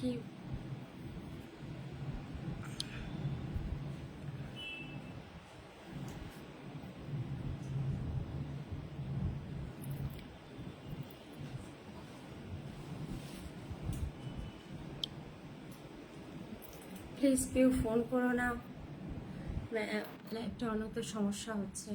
কি প্লিজ কেউ ফোন করো না, লাইভটা অনেক তো সমস্যা হচ্ছে।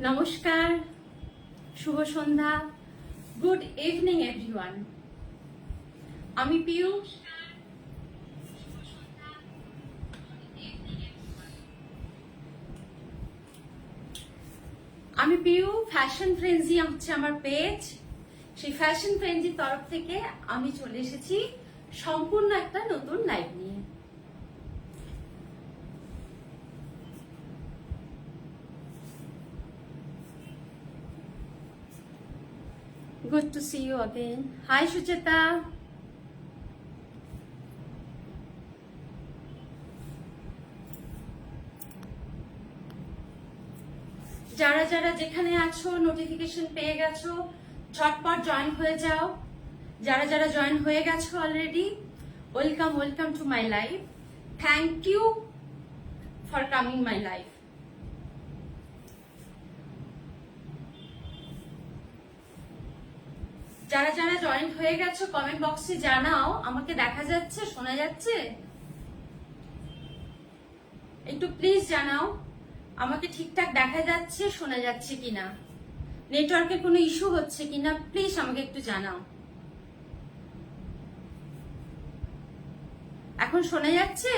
নমস্কার, শুভ সন্ধ্যা, গুড ইভিনিং এভরিওয়ান। আমি পিউ। ফ্যাশন ফ্রেঞ্জি হচ্ছে আমার পেজ। সেই ফ্যাশন ফ্রেঞ্জির তরফ থেকে আমি চলে এসেছি সম্পূর্ণ একটা নতুন লাইভ নিয়ে। Good to see you again. Hi, Shuchita. যারা যারা যেখানে আছো নোটিফিকেশন পেয়ে গেছো, ঝটপট জয়েন হয়ে যাও। যারা যারা জয়েন হয়ে গেছো already, welcome to my life. Thank you for coming my life. যারা যারা জয়েন হয়ে গেছো কমেন্ট বক্সে জানাও, আমাকে দেখা যাচ্ছে, শোনা যাচ্ছে? একটু প্লিজ জানাও আমাকে ঠিকঠাক দেখা যাচ্ছে, শোনা যাচ্ছে কিনা, নেটওয়ার্কের কোনো ইস্যু হচ্ছে কিনা, প্লিজ আমাকে একটু জানাও। এখন শোনা যাচ্ছে?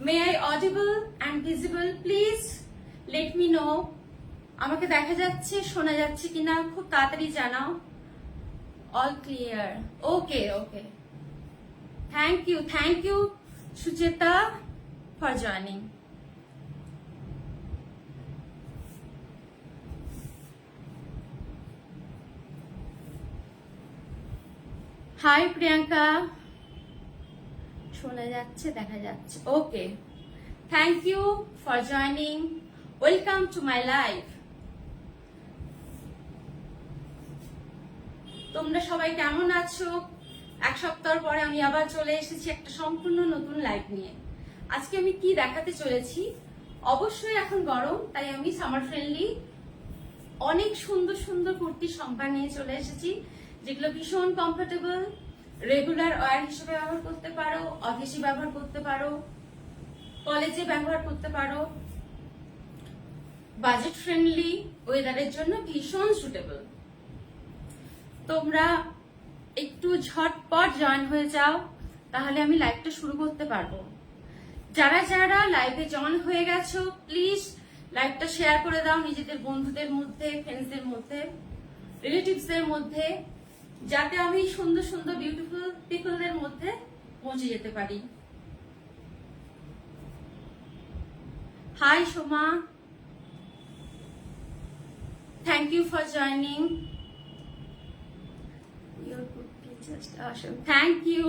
May I audible and visible? Please let me know. আমাকে দেখা যাচ্ছে, শোনা যাচ্ছে কিনা খুব তাড়াতাড়ি জানাও। All clear, okay okay. Thank you Sucheta for joining. Hi Priyanka, শোনা যাচ্ছে, দেখা যাচ্ছে, okay. Thank you for joining, welcome to my life. তোমরা সবাই কেমন আছো? এক সপ্তাহ পরে আমি আবার চলে এসেছি একটা সম্পূর্ণ নতুন লাইভ নিয়ে। আজকে আমি কি দেখাতে চলেছি, অবশ্যই এখন গরম, তাই আমি সামার ফ্রেন্ডলি অনেক সুন্দর সুন্দর কুর্তির সম্ভার নিয়ে চলে এসেছি, যেগুলো ভীষণ কমফোর্টেবল, রেগুলার ওয়্যার হিসেবে ব্যবহার করতে পারো, অফিসে ব্যবহার করতে পারো, কলেজে ব্যবহার করতে পারো, বাজেট ফ্রেন্ডলি, ওয়েদারের জন্য ভীষণ সুটেবল। তোমরা একটু ঝটপট জয়েন হয়ে যাও, তাহলে আমি লাইভটা শুরু করতে পারবো। যারা যারা লাইভে জয়েন হয়ে গেছো প্লিজ লাইভটা শেয়ার করে দাও নিজেদের বন্ধুদের মধ্যে, ফ্রেন্ডসদের মধ্যে, রিলেটিভসদের মধ্যে, যাতে আমি সুন্দর সুন্দর বিউটিফুল পিপলদের মধ্যে পৌঁছে যেতে পারি। Hi Soma, thank you for joining. Your cookie just awesome. Thank you.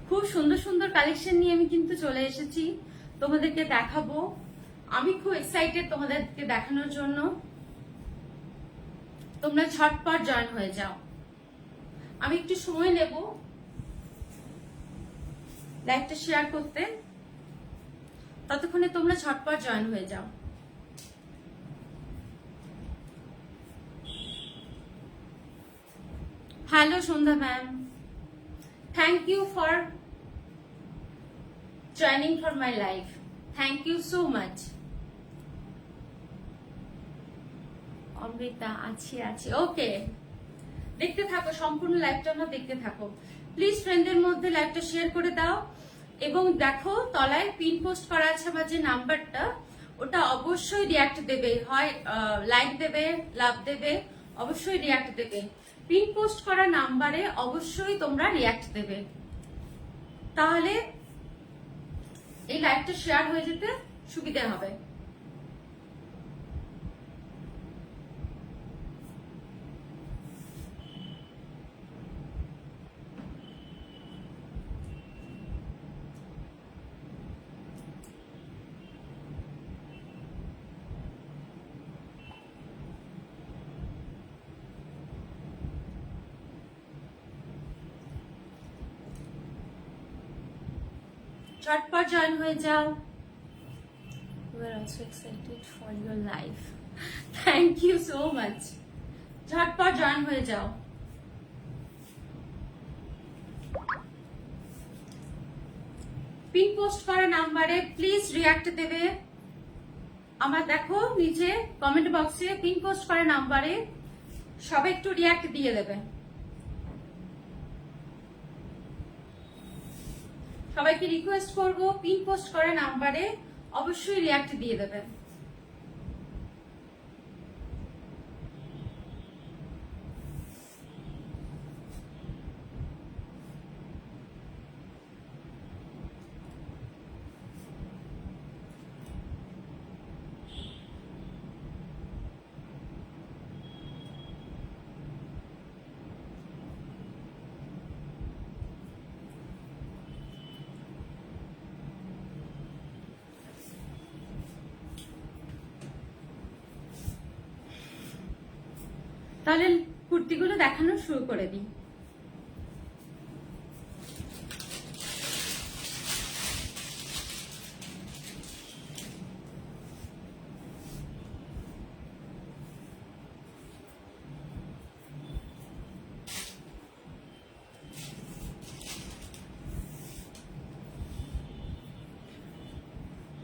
খুব সুন্দর সুন্দর কালেকশন নিয়ে আমি কিন্তু চলে এসেছি, তোমাদেরকে দেখাবো। আমি খুব এক্সাইটেড তোমাদেরকে দেখানোর জন্য। তোমরা ঝটপট জয়েন হয়ে যাও। আমি একটু সময় নেব লাইভটা শেয়ার করতে, ততক্ষণে তোমরা ঝটপট জয়েন হয়ে যাও। Hello Sandhya ma'am, thank you for joining for my life, thank you so much. Amrita আছি ওকে, দেখতে থাকো সম্পূর্ণ লাইভটা, না দেখতে থাকো প্লিজ। ফ্রেন্ডদের মধ্যে লাইভটা শেয়ার করে দাও এবং দেখো তলায় পিন পোস্ট করা আছে আমার যে নাম্বারটা, ওটা অবশ্যই রিয়াক্ট দেবে, হয় লাইক দেবে, লাভ দেবে, অবশ্যই রিয়াক্ট দেবে। পিন পোস্ট করা নাম্বারে অবশ্যই তোমরা রিয়াক্ট দেবে, তাহলে এই লাইভটা শেয়ার হয়ে যেতে সুবিধা হবে। ঝটপট জয়েন হয়ে যাও। We are also excited for your life. Thank you so much. ঝটপট জয়েন হয়ে যাও। পিন পোস্ট করা নাম্বারে প্লিজ রিয়াক্ট দেবে। আমার দেখো নিচে কমেন্ট বক্সে পিন পোস্ট করা নাম্বারে সবাই একটু রিয়াক্ট দিয়ে দেবে। সবাইকে রিকোয়েস্ট করবো পিন পোস্ট করা নাম্বারে অবশ্যই রিয়াক্ট দিয়ে দেবেন। তাহলে কুর্তিগুলো দেখানো শুরু করে দিই।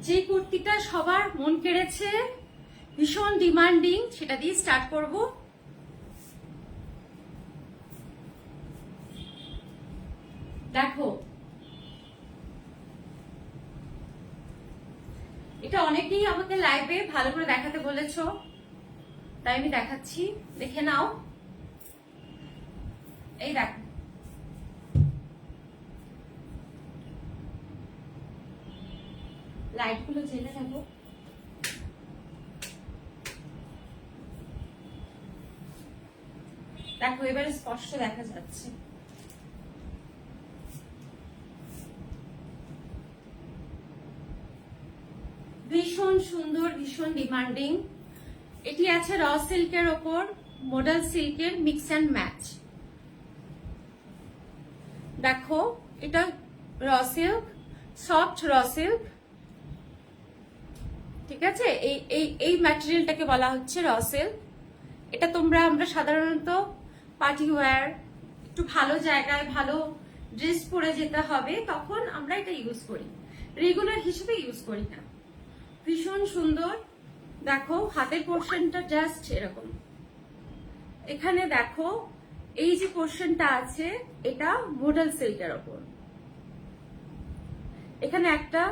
যে কুর্তিটা সবার মন কেড়েছে, ভীষণ ডিমান্ডিং, সেটা দিয়ে স্টার্ট করব। দেখো এটা অনেকেই আমাকে লাইভে ভালো করে দেখাতে বলেছো, তাই আমি দেখাচ্ছি, দেখে নাও। এই দেখো লাইট গুলো জেলে দেখো, দেখো এবারে স্পষ্ট দেখা যাচ্ছে। ভীষণ সুন্দর, ভীষণ ডিমান্ডিং। এটি আছে র সিল্কের ওপর মডেল সিল্কের মিক্স অ্যান্ড ম্যাচ। দেখো এটা raw silk, soft raw silk, ঠিক আছে। এই ম্যাটেরিয়ালটাকে বলা হচ্ছে র সিল্ক। এটা আমরা সাধারণত পার্টি ওয়্যার, একটু ভালো জায়গায় ভালো ড্রেস পরে যেতে হবে, তখন আমরা এটা ইউজ করি, রেগুলার হিসেবে ইউজ করি না। ভীষণ সুন্দর। দেখো হাতের পোর্শনটা জাস্ট এরকম, এখানে দেখো এই যে পোর্শনটা আছে এটা মডেল সিল্কের ওপর। এখানে একটা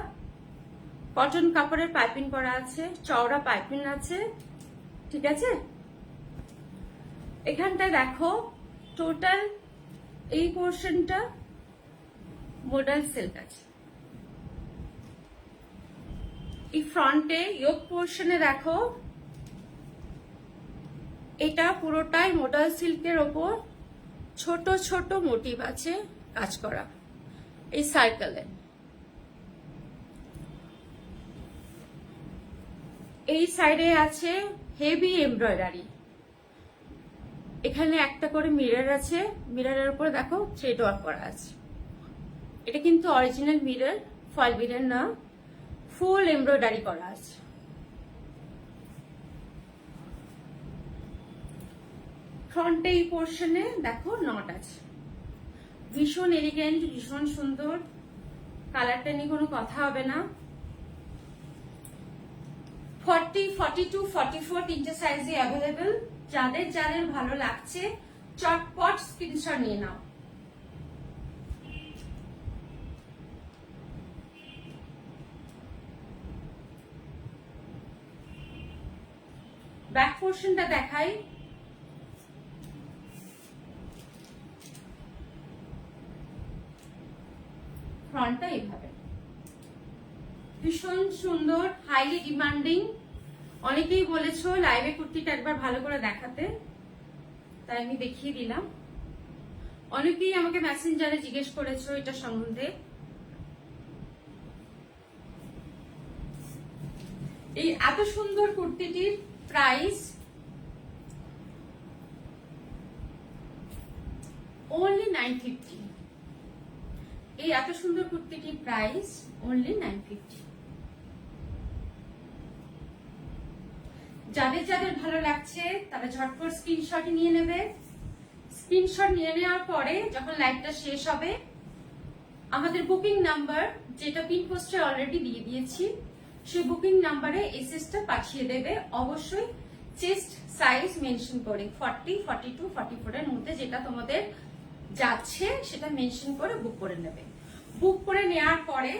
কটন কাপড়ের পাইপিং করা আছে, চওড়া পাইপিং আছে, ঠিক আছে। এখানটায় দেখো টোটাল এই পোর্শনটা মডেল সিল্ক আছে। এই ফ্রন্টে ইয়োক পোর্শনে দেখো এটা পুরোটাই মডেল সিল্কের ওপর ছোট ছোট মোটিভ আছে কাজ করা এই সার্কেলে। এই সাইডে আছে হেভি এমব্রয়ডারি। এখানে একটা করে মিরর আছে, মিররের উপর দেখো থ্রেড ওয়ার্ক করা আছে। এটা কিন্তু অরিজিনাল মিরর, ফয়েল মিরর না, ফুল এমব্রয়ডারি করা আছে। ফ্রন্টে এই পোর্শনে দেখো নট আছে। ভীষণ এলিগেন্ট, ভীষণ সুন্দর, কালারটা নিয়ে কোনো কথা হবে না। 40, 42, 44 তিনটে সাইজে অ্যাভেলেবেল। যাদের যাদের ভালো লাগছে চটপট স্ক্রিনশট নিয়ে নাও। ব্যাক পোর্শনটা দেখাই। ফ্রন্টটা এইভাবে ভীষণ সুন্দর, হাইলি ডিমান্ডিং। অনেকেই বলেছো লাইভে কুর্তিটা একবার ভালো করে দেখাতে, তাই আমি দেখিয়ে দিলাম। অনেকেই আমাকে মেসেঞ্জারে জিজ্ঞেস করেছো এটা সম্বন্ধে। এই এত সুন্দর কুর্তিটির প্রাইস only 950। এই এত সুন্দর কুর্তিটির প্রাইস only 950। যাদের যাদের ভালো লাগছে তারা ঝটপট স্ক্রিনশট নিয়ে নেবে। স্ক্রিনশট নিয়ে নেওয়ার পরে যখন লাইভটা শেষ হবে আমাদের বুকিং নাম্বার, যেটা পিন পোস্টে অলরেডি দিয়ে দিয়েছি, সেই বুকিং নাম্বারে এসএসটা পাঠিয়ে দেবে। অবশ্যই চেস্ট সাইজ মেনশন করে 40, 42, 44 এর মধ্যে যেটা তোমাদের যাচ্ছে সেটা মেনশন করে বুক করে নেবে। বুক করে নেওয়ার পরে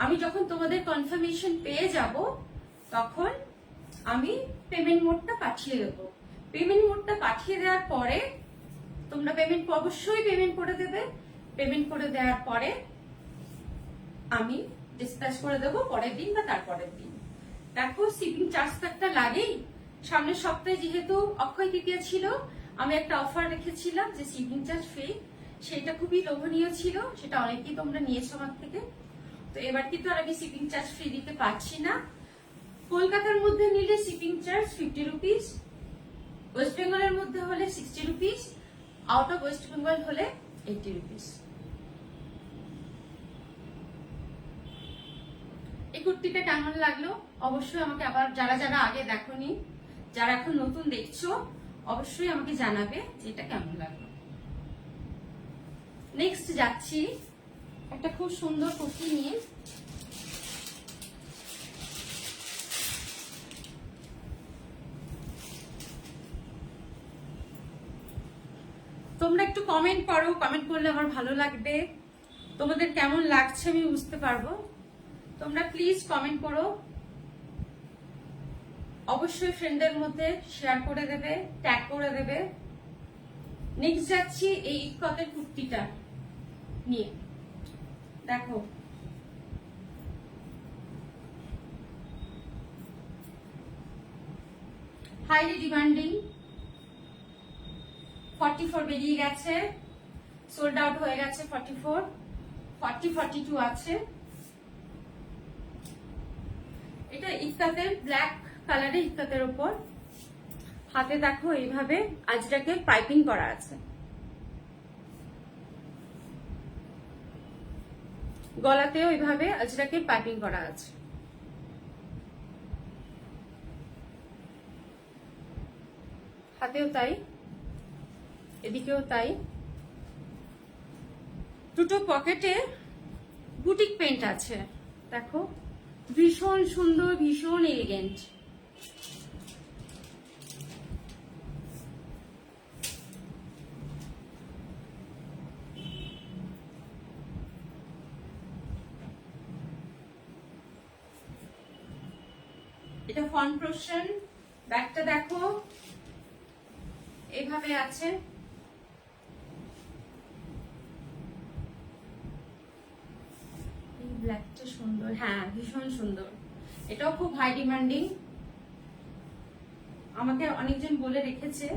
আমি যখন তোমাদের কনফার্মেশন পেয়ে যাব তখন আমি পেমেন্ট মোডটা পাঠিয়ে দেবো। পেমেন্ট মোডটা পাঠিয়ে দেওয়ার পরে তোমরা অবশ্যই পেমেন্ট করে দেবে। পেমেন্ট করে দেওয়ার পরে আমি ডিসপ্যাচ করে দেবো পরের দিন বা তারপরের দিন। দেখো শিপিং চার্জ তো একটা লাগেই। সামনের সপ্তাহে যেহেতু অক্ষয় তৃতীয়া ছিল, আমি একটা অফার রেখেছিলাম যে শিপিং চার্জ ফ্রি। সেটা খুবই লোভনীয় ছিল, সেটা অনেকেই তোমরা নিয়েছো আমার থেকে। তো এবার কিন্তু আর আমি শিপিং চার্জ ফ্রি দিতে পারছি না। কলকাতার মধ্যে নিলে শিপিং চার্জ 50 রুপিস, ওয়েস্ট বেঙ্গলের মধ্যে হলে 60 rupees, out of West Bengal হলে 80 রুপিস। এই কুর্তিটা কেমন লাগলো অবশ্যই আমাকে আবার, যারা যারা আগে দেখোনি, যারা এখন নতুন দেখছো, অবশ্যই আমাকে জানাবে যে এটা কেমন লাগলো। নেক্সট যাচ্ছি একটা খুব সুন্দর কুর্তি নিয়ে। তোমরা একটু কমেন্ট করো, কমেন্ট করলে আমার ভালো লাগবে। তোমাদের কেমন লাগছে আমি বুঝতে পারবো। তোমরা প্লিজ কমেন্ট করো, অবশ্যই ফ্রেন্ডের মধ্যে শেয়ার করে দেবে, ট্যাগ করে দেবে। নেক্সট যাচ্ছি এই ইকতের কুর্তিটা নিয়ে। দেখো হাইলি ডিমান্ডিং, 44 বেরিয়ে গেছে, সোল্ড আউট হয়ে গেছে 44, 40, 42 আছে। এটা ইকতের ব্ল্যাক কালারের ইকতের উপর হাতে দেখো এইভাবে আজরাকের পাইপিং করা আছে। গলাতেও এইভাবে আজরাকের পাইপিং করা আছে। হাতেও তাই, এদিকেও তাই। দুটো পকেটে বুটিক পেইন্ট আছে। দেখো ভীষণ সুন্দর, ভীষণ এলিগেন্ট। এটা ফ্রন্ট পোর্শন, ব্যাকটা দেখো এইভাবে আছে। এই ব্ল্যাকটা সুন্দর, হ্যাঁ ভীষণ সুন্দর। এটাও খুব হাই ডিমান্ডিং, আমাকে অনেকজন বলে রেখেছে।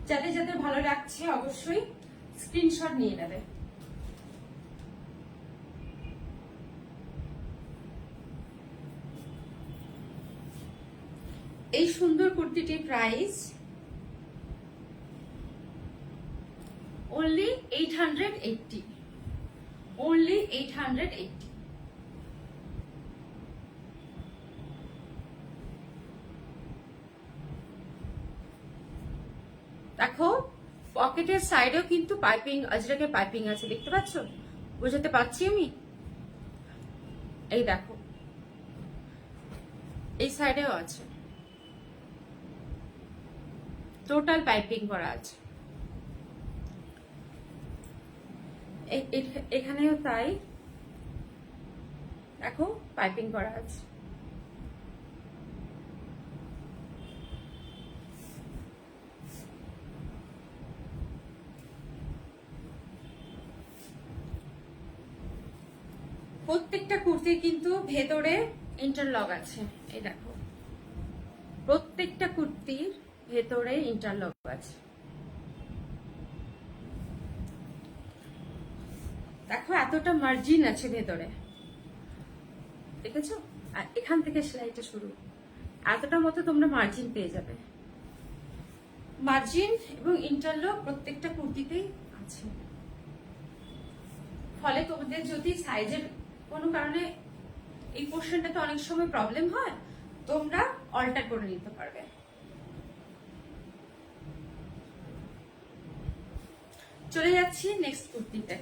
যাদের যাদের ভালো লাগছে অবশ্যই স্ক্রিনশট নিয়ে নেবে। এই সুন্দর কুর্তিটির প্রাইস only 880, only 880। দেখো পকেটের সাইডেও কিন্তু পাইপিং, আজরাকের পাইপিং আছে, দেখতে পাচ্ছ? বোঝাতে পারছি আমি? এই দেখো এই সাইডেও আছে, টোটাল পাইপিং করা আছে। এখানেও তাই, দেখো পাইপিং করা আছে। প্রত্যেকটা কুর্তির কিন্তু ভেতরে ইন্টারলক আছে, এই দেখো প্রত্যেকটা কুর্তির ভেতরে ইন্টারলক আছে। দেখো এতটা মার্জিন আছে ভেতরে, দেখেছো? আর এখান থেকে সেলাইটা শুরু, এতটা মতো তোমরা মার্জিন পেয়ে যাবে। মার্জিন এবং ইন্টারলক প্রত্যেকটা কুর্তিতেই আছে, ফলে তোমাদের যদি সাইজের কোনো কারণে এই পোর্শনটাতে অনেক সময় প্রবলেম হয়, তোমরা অল্টার করে নিতে পারবে। চলে যাচ্ছি নেক্সট কুর্তিতে।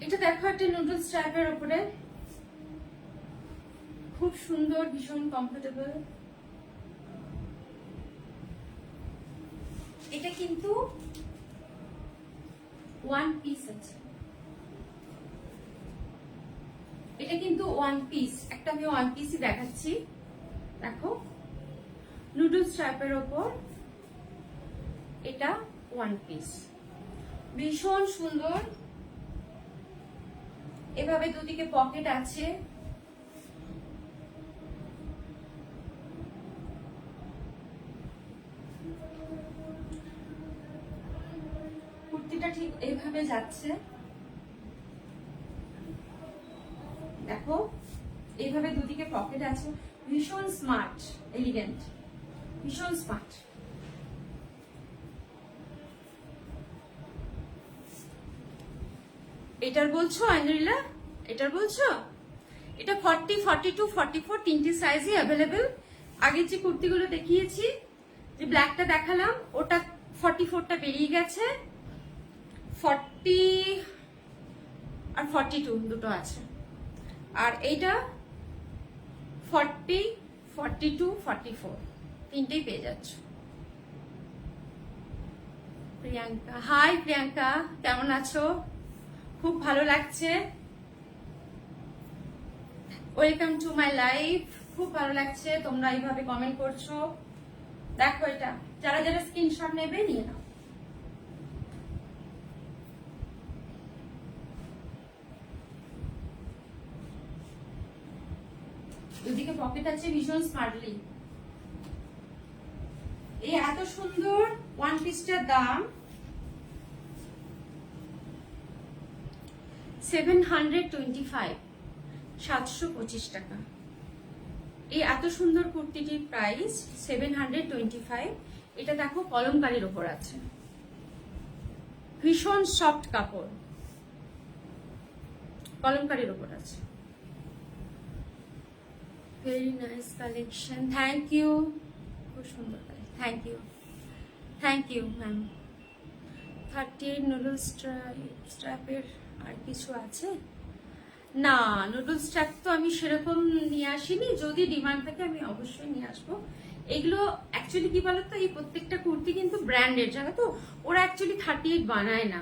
এটা দেখো একটা নুডলস টাইপের উপরে, খুব সুন্দর, ভীষণ কমফোর্টেবল। এটা কিন্তু ওয়ান পিস আছে, এটা কিন্তু ওয়ান পিস। একটা আমি ওয়ান পিসই দেখাচ্ছি, দেখো নুডলস টাইপের ওপর, এটা ওয়ান পিস, ভীষণ সুন্দর। এভাবে দুদিকে পকেট আছে, কুর্তিটা ঠিক এইভাবে যাচ্ছে, দেখো এইভাবে দুদিকে পকেট আছে, ভীষণ স্মার্ট, এলিগেন্ট, ভীষণ স্মার্ট। এটার বলছো আইনরিলা? এটার বলছো? এটা 40, 42, 44 তিনটি সাইজই অ্যাভেলেবেল। আগের যে কুর্তিগুলো দেখিয়েছি, যে ব্ল্যাকটা দেখালাম, ওটা 44টা বেরিয়ে গেছে, 40 আর 42 দুটো আছে। আর এইটা 40, 42, 44 তিনটেই পেয়ে যাচ্ছ। প্রিয়াঙ্কা, হাই প্রিয়াঙ্কা, কেমন আছো? খুব ভালো লাগছে, ওয়েলকাম টু মাই লাইফ। খুব ভালো লাগছে তোমরা এইভাবে কমেন্ট করছো। দেখো এটা যারা যারা স্ক্রিনশট নেবে নিয়ে নাও। দুদিকে পকেট আছে, ভীষণ স্মার্টলি। এই এত সুন্দর ওয়ান পিসটার দাম 725, 725 টাকা। এই এত সুন্দর কুর্তিটির প্রাইস 725। এটা দেখো কলমকারীর ওপর আছে, ভীষণ সফট কাপড়, কলমকারীর ওপর আছে। Very nice collection, thank you, খুব সুন্দর কালেকশন। Thank you ma'am. 38 নুডলস স্ট্র্যাপের আর কিছু আছে? না, নুডলস স্ট্র্যাপ তো আমি সেরকম নিয়ে আসিনি, যদি ডিমান্ড থাকে আমি অবশ্যই নিয়ে আসবো। এগুলো অ্যাকচুয়ালি কি বলতো, এই প্রত্যেকটা কুর্তি কিন্তু ব্র্যান্ডের, জানো তো। ওরা অ্যাকচুয়ালি 38 বানায় না,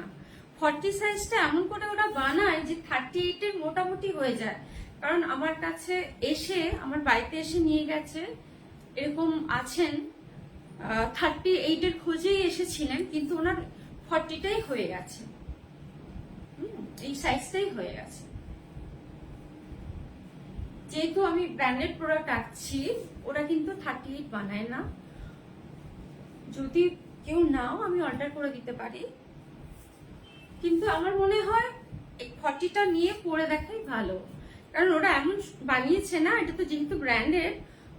40 সাইজটা এমন করে ওরা বানায় যে 38 এর মোটামুটি হয়ে যায়। কারণ আমার কাছে এসে, আমার বাড়িতে এসে নিয়ে গেছে, এরকম আছেন 38 এর খোঁজেই এসেছিলেন, কিন্তু ওনার 40টাই হয়ে গেছে, এই সাইজটাই হয়ে গেছে। যেহেতু আমি ব্র্যান্ডেড প্রোডাক্ট রাখছি, ওরা কিন্তু 38 বানায় না। যদি কেউ নাও আমি অর্ডার করে দিতে পারি, কিন্তু আমার মনে হয় 40টা নিয়ে পরে দেখাই ভালো। কারণ ওরা এমন বানিয়েছে না, এটা তো যেহেতু ব্র্যান্ডেড,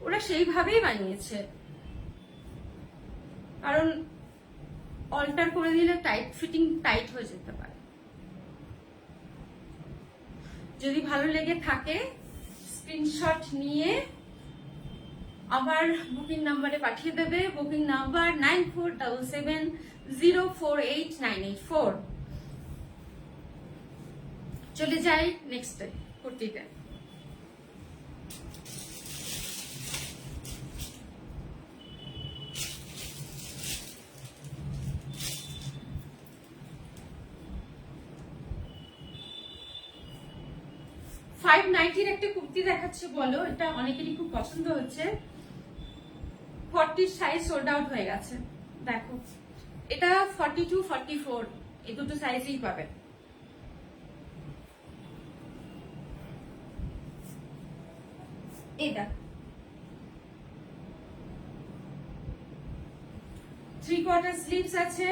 ওরা সেইভাবেই বানিয়েছে। কারণ অল্টার করে দিলে ফিটিং টাইট হয়ে যেতে পারে। যদি ভালো লেগে থাকে স্ক্রিনশট নিয়ে আমার বুকিং নাম্বারে পাঠিয়ে দেবে। Booking number 9477048984। চলে যাই নেক্সট কুর্তিতে। $590 একটা কুর্তি দেখাচ্ছে, বলো, এটা অনেকেরই খুব পছন্দ হচ্ছে। 40 সাইজ সোল্ড আউট হয়ে গেছে। দেখো, এটা 42, 44 এই দুটো সাইজেই পাবে। এই দেখো, 3/4 স্লিভস আছে,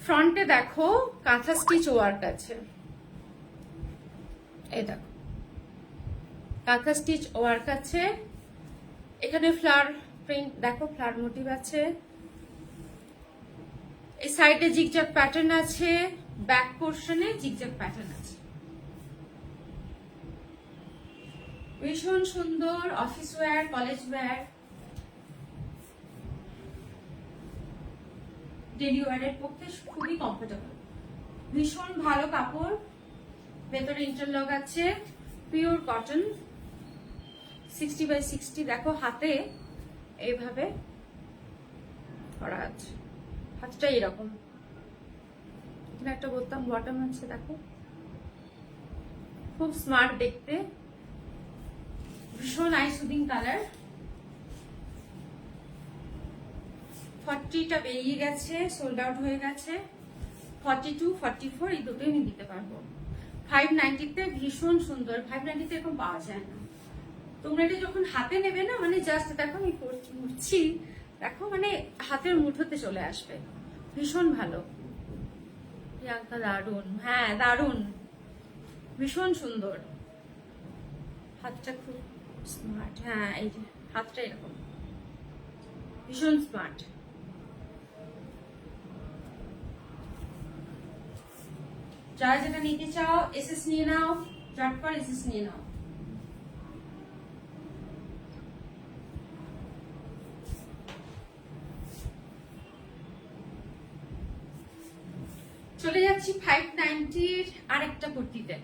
ফ্রন্টে দেখো কাঁথা স্টিচ ওয়ার্ক আছে। এই দেখো, কাঁথা স্টিচ ওয়ার্ক আছে। এখানে ফ্লাওয়ার প্রিন্ট দেখো, ফ্লাওয়ার মোটিভ আছে। এই সাইডে জিগজ্যাগ প্যাটার্ন আছে, ব্যাক পোর্শনে জিগজ্যাগ প্যাটার্ন আছে। ভীষণ সুন্দর office wear, college wear, daily ওয়্যারের পক্ষে খুবই কমফোর্টেবল। ভীষণ ভালো কাপড়, ভেতরে ইন্টারলক আছে, পিওর কটন, 60/60। দেখো হাতে এইভাবে করা আছে, হাতটা এরকম, এখানে একটা বোতাম বটম আছে। দেখো, খুব স্মার্ট দেখতে, ভীষণ আই সুদিং কালার। 40টা বেরিয়ে গেছে, সোল্ড আউট হয়ে গেছে। 42, 44 এই দুটোই আমি দিতে পারবো। 590-তে ভীষণ সুন্দর। 590-তে এরকম পাওয়া যায় না। তোমরা এটা যখন হাতে নেবে না, মানে জাস্ট দেখো আমি করছি, দেখো মানে হাতের মুঠোতে চলে আসবে। ভীষণ ভালো। প্রিয়াঙ্কা দারুন, হ্যাঁ দারুন, ভীষণ সুন্দর। হাতটা খুব স্মার্ট, হ্যাঁ এই যে হাতটা এরকম, ভীষণ স্মার্ট। যারা যেটা নিতে চাও এসএস নিয়ে নাও, ঝটপট এসএস নিয়ে নাও। চলে যাচ্ছি 590-র আরেকটা কুর্তিতে।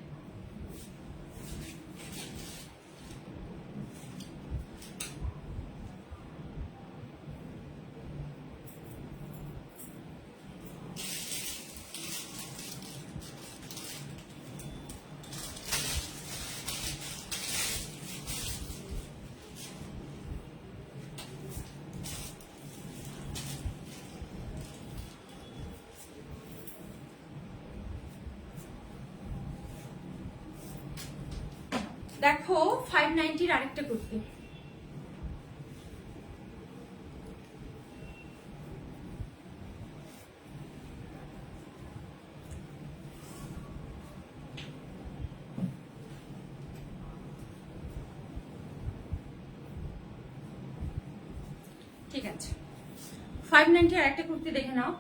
দেখো 590-র আরেকটা কুর্তি। ঠিক আছে, 590-র আরেকটা কুর্তি দেখে নাও।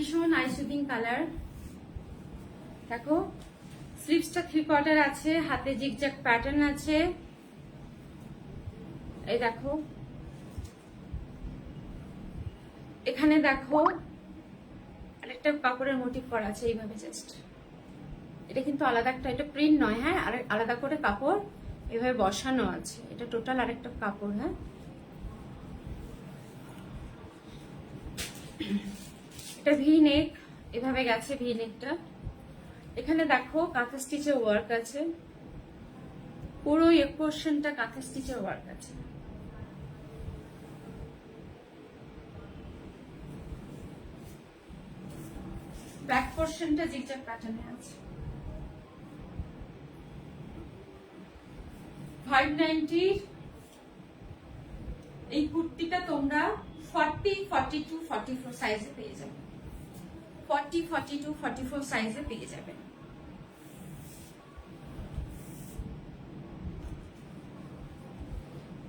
ভীষণ আই সুদিং কালার। দেখো স্লিভসটা 3/4 আছে, হাতে জিগজ্যাগ প্যাটার্ন আছে। এই দেখো এখানে দেখো আরেকটা কাপড়ের মোটিভ করা আছে এইভাবে জাস্ট। এটা কিন্তু আলাদা একটা, এটা প্রিন্ট নয়, হ্যাঁ, আর আলাদা করে কাপড় এভাবে বসানো আছে। এটা টোটাল আরেকটা কাপড়। হ্যাঁ, এটা ভি নেক, এভাবে গেছে ভি নেকটা। এখানে দেখো কাঁথা স্টিচের ওয়ার্ক আছে, পুরো এক পোর্শনটা কাঁথা স্টিচের ওয়ার্ক আছে। ব্যাক পোর্শনটা জিগজ্যাগ প্যাটার্নে আছে। 590 এই কুর্তিটা তোমরা 40, 42, 44 সাইজে পেয়ে যাবে। 40, 42, 44 সাইজে পেয়ে যাবে।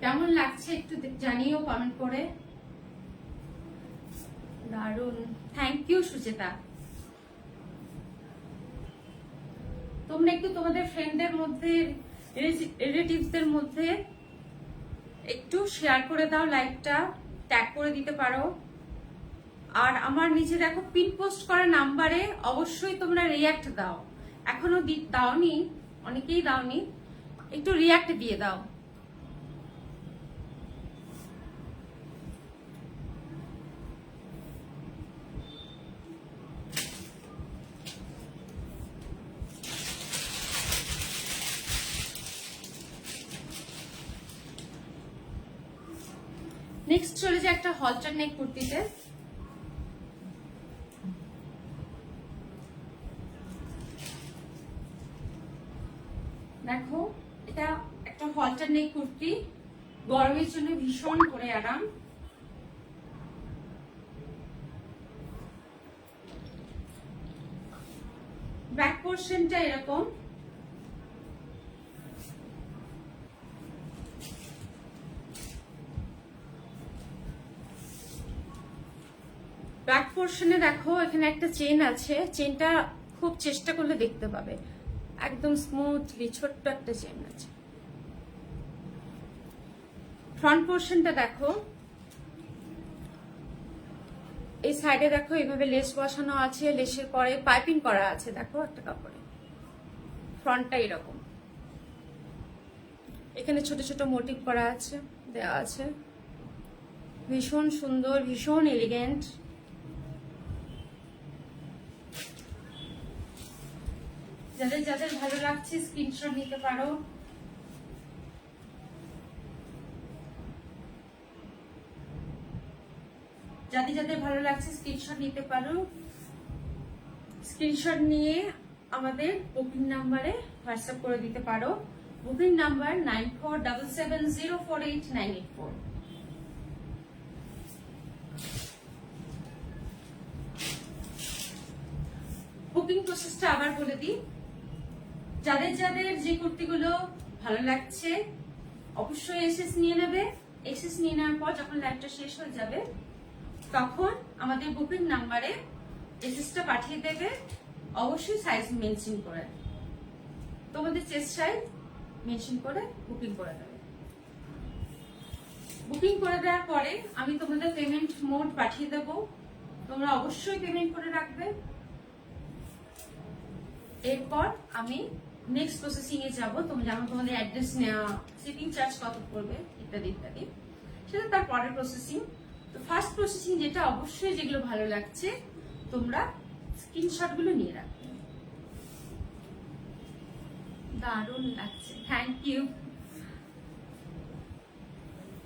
কেমন লাগছে একটু জানিও কমেন্ট করে। দারুন, থ্যাংক ইউ সুচেতা। তোমরা একটু তোমাদের ফ্রেন্ডদের মধ্যে, রিলেটিভসদের মধ্যে একটু শেয়ার করে দাও, লাইভটা ট্যাগ করে দিতে পারো। আর আমার নিচে দেখো পিন পোস্ট করা নাম্বারে অবশ্যই তোমরা রিয়াক্ট দাও। এখনো দাওনি, অনেকেই দাওনি, একটু রিয়াক্ট দিয়ে দাও। নেক্সট চলে যায় একটা হলটার নেক কুর্তিতে। দেখো এটা একটা হলটার নেক কুর্তি, গরমের জন্য ভীষণ করে আরাম। ব্যাক পোর্শনটা এরকম, ব্যাক পোর্শনে দেখো এখানে একটা চেন আছে। চেনটা খুব চেষ্টা করলে দেখতে পাবে, একদম স্মুথলি ছোট্ট একটা চেন আছে। ফ্রন্ট পোর্শনটা দেখো, এই সাইডে দেখো এইভাবে লেস বসানো আছে, লেসের পরে পাইপিং করা আছে। দেখো একটা কাপড়ে ফ্রন্টটা এরকম, এখানে ছোট ছোট মোটিভ করা আছে, দেওয়া আছে। ভীষণ সুন্দর, ভীষণ এলিগেন্ট। যাদের যাদের ভালো লাগছে স্ক্রিনশট নিতে পারো। যাদের যাদের ভালো লাগছে স্ক্রিনশট নিতে পারো। স্ক্রিনশট নিয়ে আমাদের বুকিং নাম্বারে হোয়াটসঅ্যাপ করে দিতে পারো। Booking number 9477048984। বুকিং প্রসেসটা আবার বলে দিই। যাদের যাদের যে কুর্তিগুলো ভালো লাগছে অবশ্যই এসএস নিয়ে নেবে। এসএস নিয়ে নেওয়ার পর যখন লাইভটা শেষ হয়ে যাবে তখন আমাদের বুকিং নাম্বারে এসএসটা পাঠিয়ে দেবে। অবশ্যই সাইজ মেনশন করে, তোমাদের চেস্ট সাইজ মেনশন করে বুকিং করে দেবে। বুকিং করে দেওয়ার পরে আমি তোমাদের পেমেন্ট মোড পাঠিয়ে দেব, তোমরা অবশ্যই পেমেন্ট করে রাখবে। এরপর আমি নেক্সট প্রসেসিং এ যাব। যেমন তোমাদের অ্যাড্রেস নেওয়া, শিপিং চার্জ কত পড়বে ইত্যাদি ইত্যাদি, সেটা তার পরের প্রসেসিং। তো ফার্স্ট প্রসেসিং যেটা, অবশ্যই যেগুলো ভালো লাগছে তোমরা স্ক্রিনশট গুলো নিয়ে রাখবে। দারুণ লাগছে, থ্যাংক ইউ।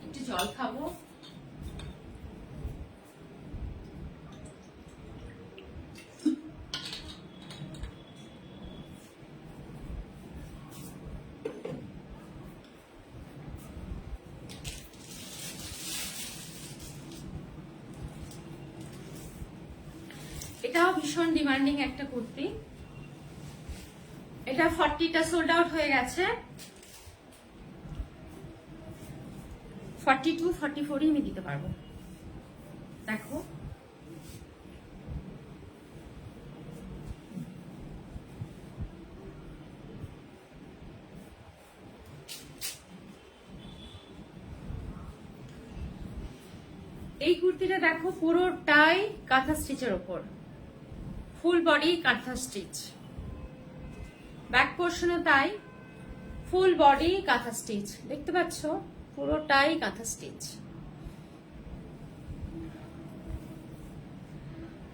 একটু জল খাবো। এটাও ভীষণ ডিমান্ডিং একটা কুর্তি। এটা 40টা সোল্ড আউট হয়ে গেছে, 42, 44 আমি দিতে পারবো। দেখো এই কুর্তিটা দেখো পুরোটাই কাঁথা স্টিচের ওপর, ফুল বডি কাঁথা স্টিচ, ব্যাক পোর্শনও তাই, ফুল বডি কাঁথা স্টিচ, দেখতে পাচ্ছ পুরোটাই কাঁথা স্টিচ।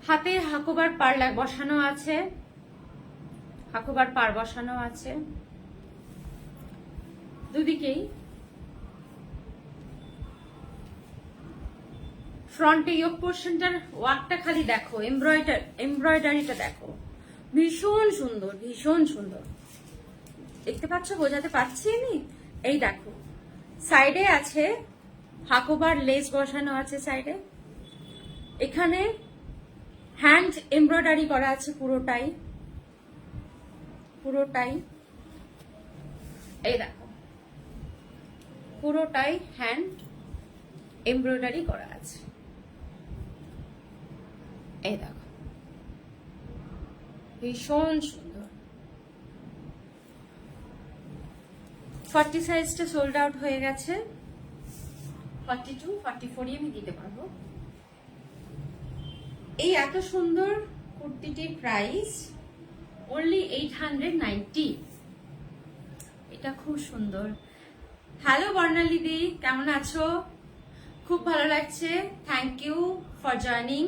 হাতে হাকোবার পার বসানো আছে, হাকোবার পার বসানো আছে দুদিকেই। ফ্রন্টে ইয়োক পোর্শনটার ওয়ার্কটা খালি দেখো, এমব্রয়ডারিটা দেখো, ভীষণ সুন্দর, ভীষণ সুন্দর। দেখতে পাচ্ছ, বোঝাতে পারছি আমি? এই দেখো সাইডে আছে হাকোবার লেস বসানো আছে সাইডে, এখানে হ্যান্ড এমব্রয়ডারি করা আছে পুরোটাই, পুরোটাই এই দেখো পুরোটাই হ্যান্ড এমব্রয়ডারি করা আছে। এই দেখো ভীষণ সুন্দর। 40 সাইজটা সোল্ড আউট হয়ে গেছে, 42, 44 আমি দিতে পারবো। এই এত সুন্দর কুর্তিটির প্রাইস অনলি 890। এটা খুব সুন্দর। হ্যালো বর্ণালী দি, কেমন আছো? খুব ভালো লাগছে, thank you for joining,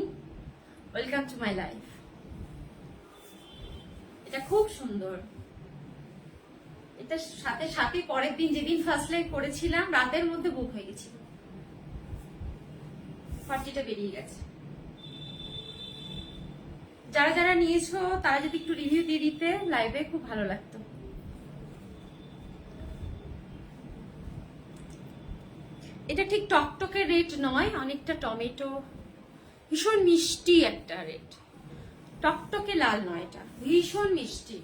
welcome to my life. এটা খুব সুন্দর। এটা সাথে সাথে পরের দিন যেদিন ফার্স্ট লাইভ করেছিলাম রাতের মধ্যে বুক হয়ে গেছিল, 40টা বেরিয়ে গেছে। যারা যারা নিয়েছো তারা যদি একটু রিভিউ দিয়ে দিতে লাইভে খুব ভালো লাগতো। এটা ঠিক টকটকে রেড নয়, অনেকটা টমেটো, ভীষণ মিষ্টি একটা রেড, টকটকে লাল নয়, এটা ভীষণ মিষ্টি,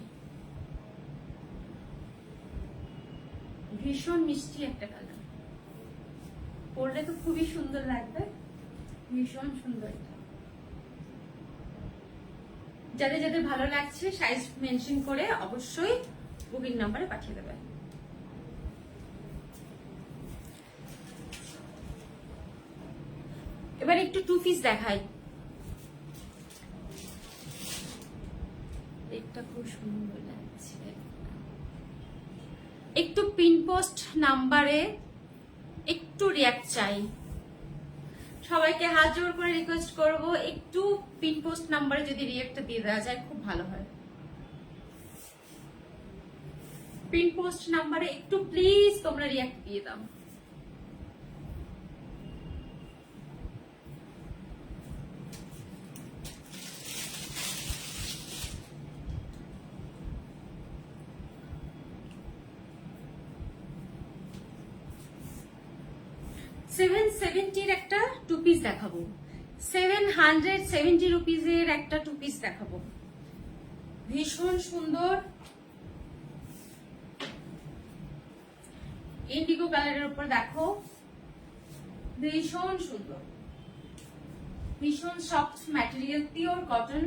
ভীষণ মিষ্টি একটা কালার। পরলে তো খুবই সুন্দর লাগবে, ভীষণ সুন্দর। এটা যাদের যাদের ভালো লাগছে সাইজ মেনশন করে অবশ্যই বুকিং নাম্বারে পাঠিয়ে দেবেন। এবার একটু টু পিস দেখাই, এটা খুব সুন্দর লাগছে। একটু পিন পোস্ট নাম্বারে একটু রিয়াক্ট চাই, সবাইকে হাত জোর করে রিকোয়েস্ট করব, একটু পিন পোস্ট নাম্বারে যদি রিয়াক্টটা দিয়ে দেওয়া যায় খুব ভালো হয়। পিন পোস্ট নাম্বারে একটু প্লিজ তোমরা রিয়াক্ট দিয়ে দাও। $770 একটা টু পিস দেখাবো, 770 রুপিজের একটা টু পিস দেখাবো, ভীষণ সুন্দর ইন্ডিগো কালারের উপর দেখো, ভীষণ সুন্দর, ভীষণ সফট ম্যাটেরিয়াল, পিওর কটন।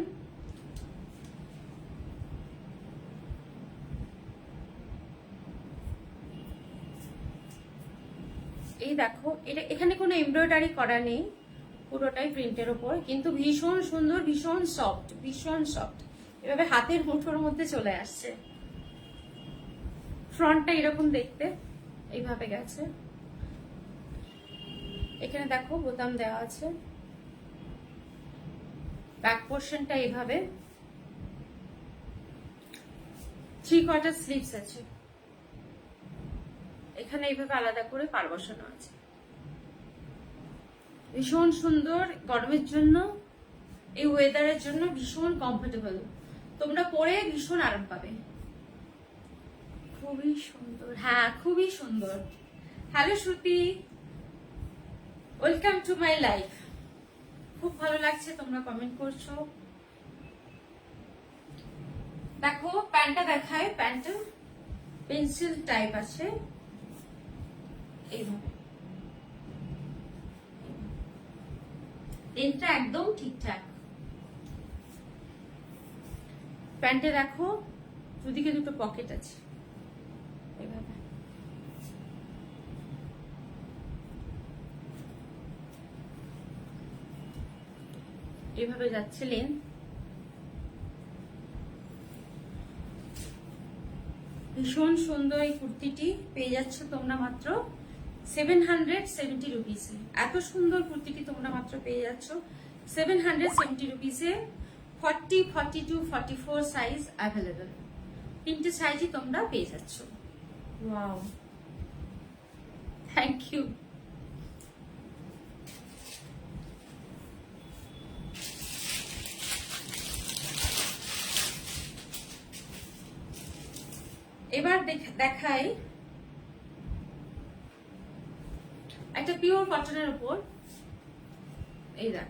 এই দেখো, এটা এখানে কোনো এমব্রয়ডারি করা নেই, পুরোটাই প্রিন্টের ওপর, কিন্তু ভীষণ সুন্দর, ভীষণ সফট, ভীষণ সফট, এভাবে হাতের মুঠোর মধ্যে চলে আসছে। ফ্রন্টটা এরকম দেখতে, এইভাবে গেছে, এখানে দেখো বোতাম দেওয়া আছে, ব্যাক পোর্শনটা এইভাবে, 3/4 স্লিভস আছে, এখানে এইভাবে আলাদা করে পার বসানো আছে। ভীষণ সুন্দর, গরমের জন্য, এই ওয়েদারের জন্য ভীষণ কমফোর্টেবল, তোমরা পরে ভীষণ আরাম পাবে, খুবই সুন্দর। হ্যাঁ খুবই সুন্দর। Hello Shruti, welcome to my life. খুব ভালো লাগছে তোমরা কমেন্ট করছো। দেখো প্যান্টটা দেখায়, প্যান্টটা পেন্সিল টাইপ আছে, এইভাবে লেনটা একদম ঠিকঠাক। প্যান্টে দেখো দুদিকে দুটো পকেট আছে, এইভাবে এভাবে যাচ্ছে লেন। ভীষণ সুন্দর এই কুর্তিটি পেয়ে যাচ্ছ তোমরা মাত্র 770 রুপিসে। এত সুন্দর কুর্তিটি তোমরা মাত্র পেয়ে যাচ্ছ 770 রুপিসে। 40, 42, 44 সাইজ অ্যাভেলেবেল। তিনটে সাইজই তোমরা পেয়ে যাচ্ছ। Wow, thank you. এবার দেখাই একটা পিওর কটনের উপর। এই দেখ,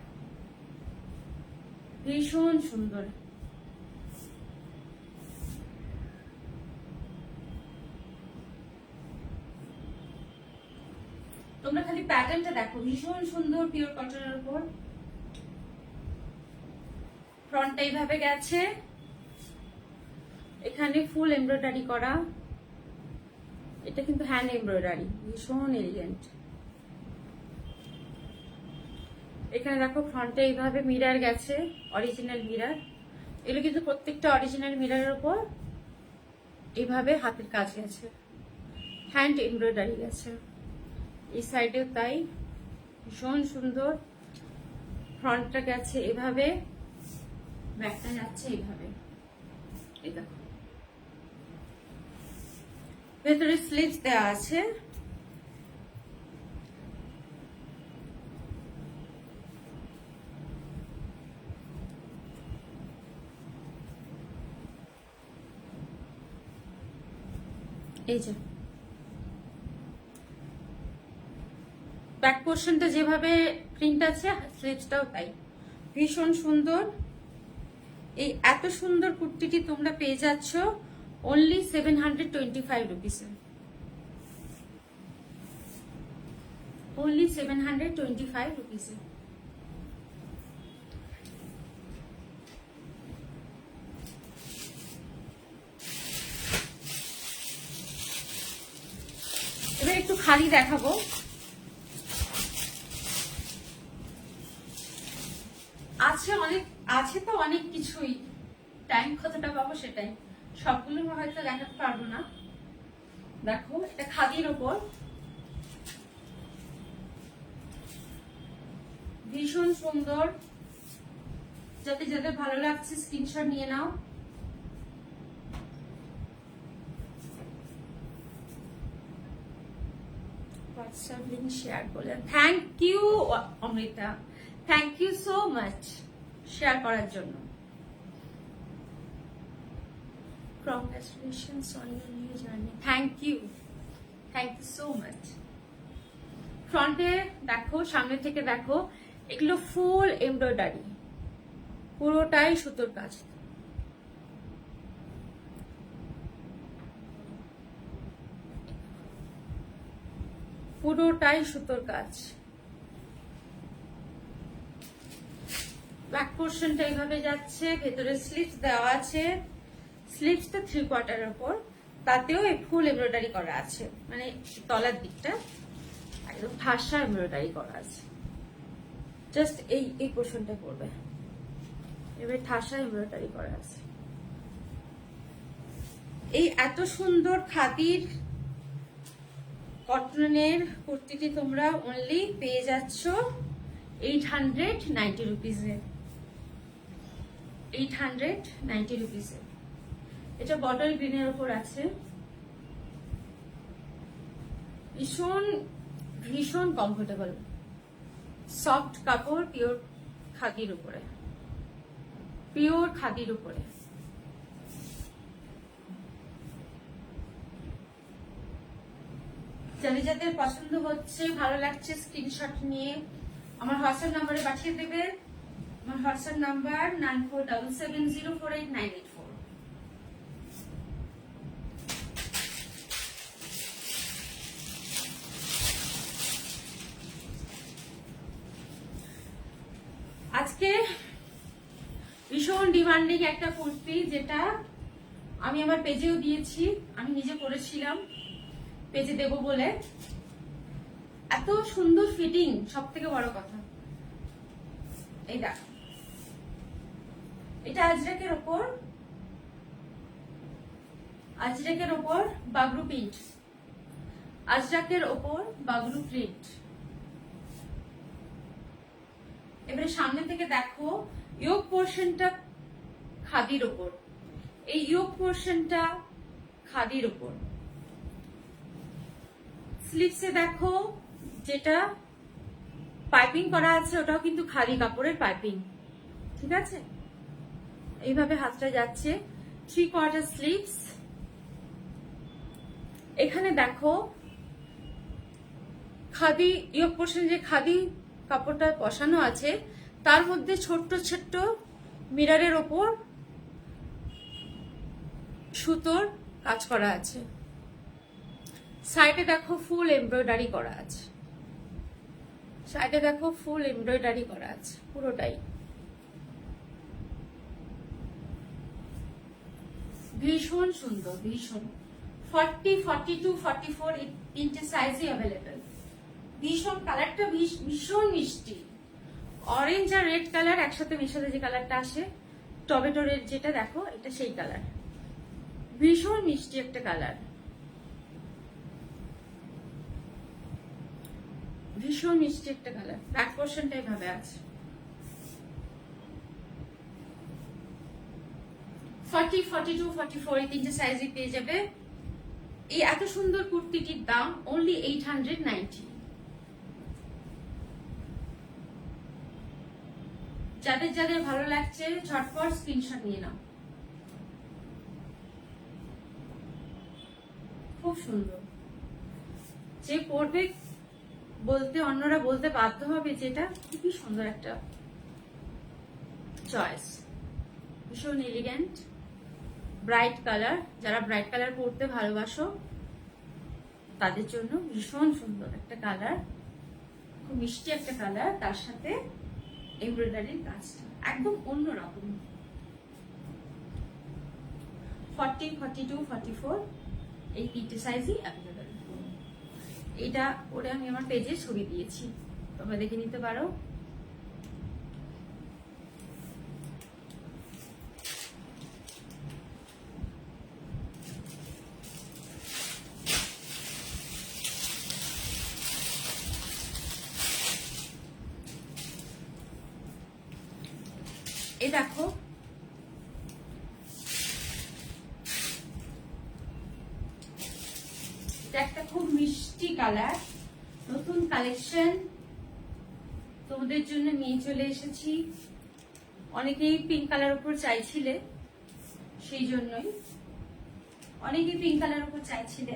ভীষণ সুন্দর। তোমরা খালি প্যাটার্নটা দেখো, ভীষণ সুন্দর পিওর কটনের উপর। ফ্রন্টটা এইভাবে গেছে, এখানে ফুল এমব্রয়ডারি করা। এটা কিন্তু হ্যান্ড এমব্রয়ডারি, ভীষণ এলিগেন্ট। এখানে দেখো ফ্রন্টে এইভাবে মিরর গেছে, অরিজিনাল মিরর। এগুলো কিন্তু প্রত্যেকটা অরিজিনাল মিররের উপর এইভাবে হাতের কাজ গেছে, হ্যান্ড এমব্রয়ডারি গেছে। এই সাইডেও তাই, ভীষণ সুন্দর। ফ্রন্টটা গেছে এভাবে, ব্যাকটা যাচ্ছে এইভাবে। এই দেখো, ভেতরে স্লিভস দেওয়া আছে। এই যে ব্যাক পোর্শনটা যেভাবে প্রিন্ট আছে, স্লিভসটাও তাই, ভীষণ সুন্দর। এই এত সুন্দর কুর্তিটি তোমরা পেয়ে যাচ্ছ অনলি 725 রুপিসে। only 725 rupees. এবার একটু খালি দেখাবো। আছে তো অনেক কিছুই, টাইম কতটা পাবো সেটাই, সবগুলো হয়তো দেখাতে পারবো না। দেখো, এটা খাদির ওপর, ভীষণ সুন্দর। যাদের ভালো লাগছে স্ক্রিনশট নিয়ে নাও। হোয়াটসঅ্যাপ লিংক শেয়ার করলেন, thank you Amrita, thank you so much share করার জন্য। Congratulations on your new journey. Thank you so much. ফ্রন্টে দেখো, সামনে থেকে দেখো, এগুলো ফুল এমব্রয়ডারি, পুরোটাই সুতোর কাজ। পুরোটাই সুতোর কাজ। ব্যাক পোর্শনটা এইভাবে যাচ্ছে, ভেতরে স্লিভস দেওয়া আছে। স্লিভসটা 3/4 উপর, তাতেও এই ফুল এমব্রয়ডারি করা আছে, মানে তলার দিকটা একদম ঠাসা এমব্রয়ডারি করা আছে। জাস্ট এই পোর্শনটা পড়বে, এবার ঠাসা এমব্রয়ডারি করা আছে। এই এত সুন্দর খাদির কটনের কুর্তিটি তোমরা অনলি পেয়ে যাচ্ছ 890 রুপিসে। 890 রুপিসে। এটা বটল গ্রিনের উপর আছে, ভীষণ কমফোর্টেবল, সফট কাপড়, পিওর খাদির উপরে, পিওর খাদির উপরে। যাদের পছন্দ হচ্ছে, ভালো লাগছে, স্ক্রিনশট নিয়ে আমার হোয়াটসঅ্যাপ নাম্বারে পাঠিয়ে দেবে। আমার হোয়াটসঅ্যাপ নাম্বার 9477048984। আজকে ভীষণ ডিমান্ডিং একটা কুর্তি, যেটা আমি আমার পেজেও দিয়েছি, আমি নিজে পরেছিলাম, পেজে দেব বলে। এত সুন্দর ফিটিং, সব থেকে বড় কথা। এই দেখ, এটা আজরাকের ওপর বাগরু প্রিন্ট, আজরাকের ওপর বাগরু প্রিন্ট। এবারে সামনে থেকে দেখো, ইয়োক পোর্শনটা খাদির ওপর, এই ইয়োক পোর্শনটা খাদির ওপর। স্লিভসে দেখো যেটা পাইপিং করা আছে ওটাও কিন্তু খাদি কাপড়ের পাইপিং, ঠিক আছে। এইভাবে হাতটা যাচ্ছে, 3/4 স্লিভস। এখানে দেখো খাদি ইয়োক পোর্শন, যে খাদি কাপড়টা বসানো আছে তার মধ্যে ছোট্ট ছোট্ট মিররের ওপর সুতোর কাজ করা আছে। সাইডে দেখো ফুল এমব্রয়ডারি করা আছে, সাইডে দেখো ফুল এমব্রয়ডারি করা আছে পুরোটাই। ভীষণ সুন্দর, ভীষণ। 40, 42, 44 এই তিনটে সাইজই অ্যাভেলেবেল। ভীষণ কালারটা ভীষণ মিষ্টি, অরেঞ্জ আর রেড কালার একসাথে মেশাতে যে কালারটা আসে, টমেটো রেড যেটা দেখো, এটা সেই কালার। ভীষণ মিষ্টি একটা কালার, ভীষণ মিষ্টি একটা কালার। ব্যাক পোর্শনটা এইভাবে আছে। 40, 42, 44 এই তিনটে সাইজই পেয়ে যাবে। এই এত সুন্দর কুর্তিটির দাম অনলি 890। যাদের যাদের ভালো লাগছে ঝটপট স্ক্রিনশট নিয়ে নাও। খুব সুন্দর, যে পরবে বলতে অন্যরা বলতে বাধ্য হবে যেটা খুবই সুন্দর একটা চয়েস। ভীষণ এলিগেন্ট, ব্রাইট কালার। যারা ব্রাইট কালার পরতে ভালোবাসো তাদের জন্য ভীষণ সুন্দর একটা কালার, খুব মিষ্টি একটা কালার। তার সাথে এমব্রয়ডারির কাজটা একদম অন্যরকম। 40, 42, 44 এই তিনটে সাইজই অ্যাভেলেবেল। এটা ওরে আমি আমার পেজে ছবি দিয়েছি, তোমরা দেখে নিতে পারো। এই দেখো, এটা একটা খুব মিষ্টি কালার, নতুন কালেকশন তোমাদের জন্য নিয়ে চলে এসেছি। অনেকেই পিঙ্ক কালার উপর চাইছিলে, সেই জন্যই অনেকেই পিঙ্ক কালার উপর চাইছিলে।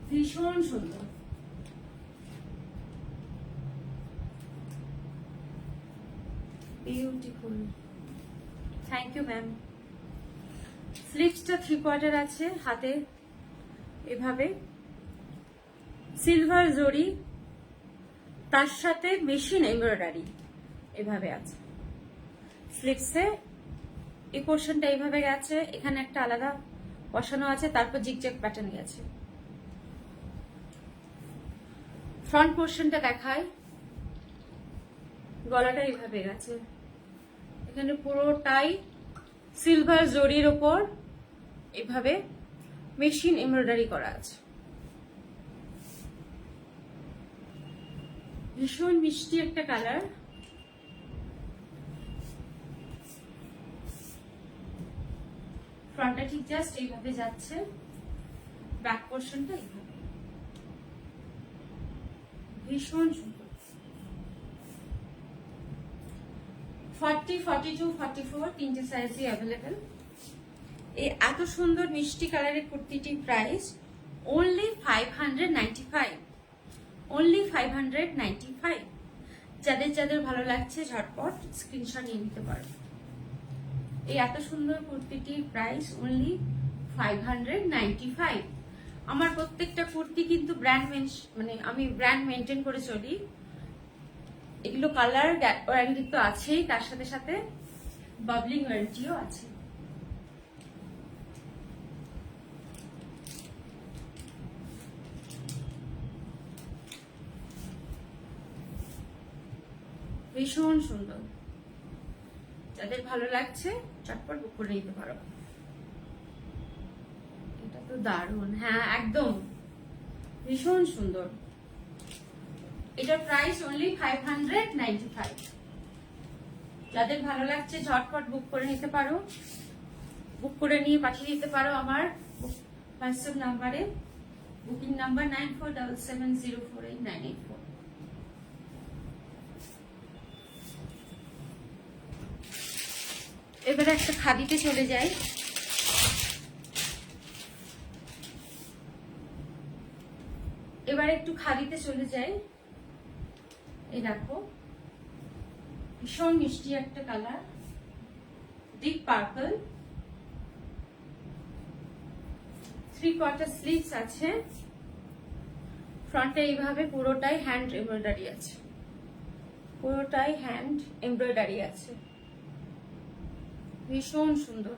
ভীষণ সুন্দর, বিউটিফুল। Thank you ma'am. স্লিভসটা 3/4 আছে, হাতে এভাবে সিলভার জরি, তার সাথে মেশিন এমব্রয়ডারি এভাবে আছে। স্লিভসে এই পোর্শনটা এইভাবে গেছে, এখানে একটা আলাদা বসানো আছে, তারপর জিগজ্যাগ প্যাটার্ন গেছে। ফ্রন্ট পোর্শনটা দেখায়, গলাটা এইভাবে গেছে, এখানে পুরোটাই সিলভার জরির ওপর এভাবে মেশিন এমব্রয়ডারি করা আছে। ভীষণ মিষ্টি একটা কালার। ফ্রন্টটা ঠিক জাস্ট এইভাবে যাচ্ছে, ব্যাক পোর্শনটা এইভাবে। ভীষণ সুন্দর। 40, 42, 44 তিনটে সাইজই অ্যাভেলেবেল। এই এত সুন্দর মিষ্টি কালারের কুর্তিটির প্রাইস অনলি 595, অনলি 595। যাদের যাদের ভালো লাগছে ঝটপট স্ক্রিনশট নিয়ে নিতে পারো। এই এত সুন্দর কুর্তিটির প্রাইস অনলি 595। আমার প্রত্যেকটা কুর্তি কিন্তু আমি ব্র্যান্ড মেনটেন করে চলি। এগুলো কালার ওয়ারেন্টি তো আছেই, তার সাথে সাথে বাবলিং ওয়ারেন্টিও আছে। ভীষণ সুন্দর। যাদের ভালো লাগছে চটপট বুক করে নিতে পারো। এটা তো দারুণ, হ্যাঁ একদম ভীষণ সুন্দর। এটার প্রাইস অনলি 595। যাদের ভালো লাগছে ঝটপট বুক করে নিতে পারো, বুক করে নিয়ে পাঠিয়ে দিতে পারো আমার হোয়াটসঅ্যাপ নাম্বারে। Booking number 9477048984। এবারে একটা খাদিতে চলে যাই। এবারে একটু খাদিতে চলে যাই। এই দেখো ভীষণ মিষ্টি একটা কালার, ডিপ পার্পল, 3/4 স্লিভস আছে। ফ্রন্টে এইভাবে পুরোটাই হ্যান্ড এমব্রয়ডারি আছে, পুরোটাই হ্যান্ড এমব্রয়ডারি আছে, ভীষণ সুন্দর।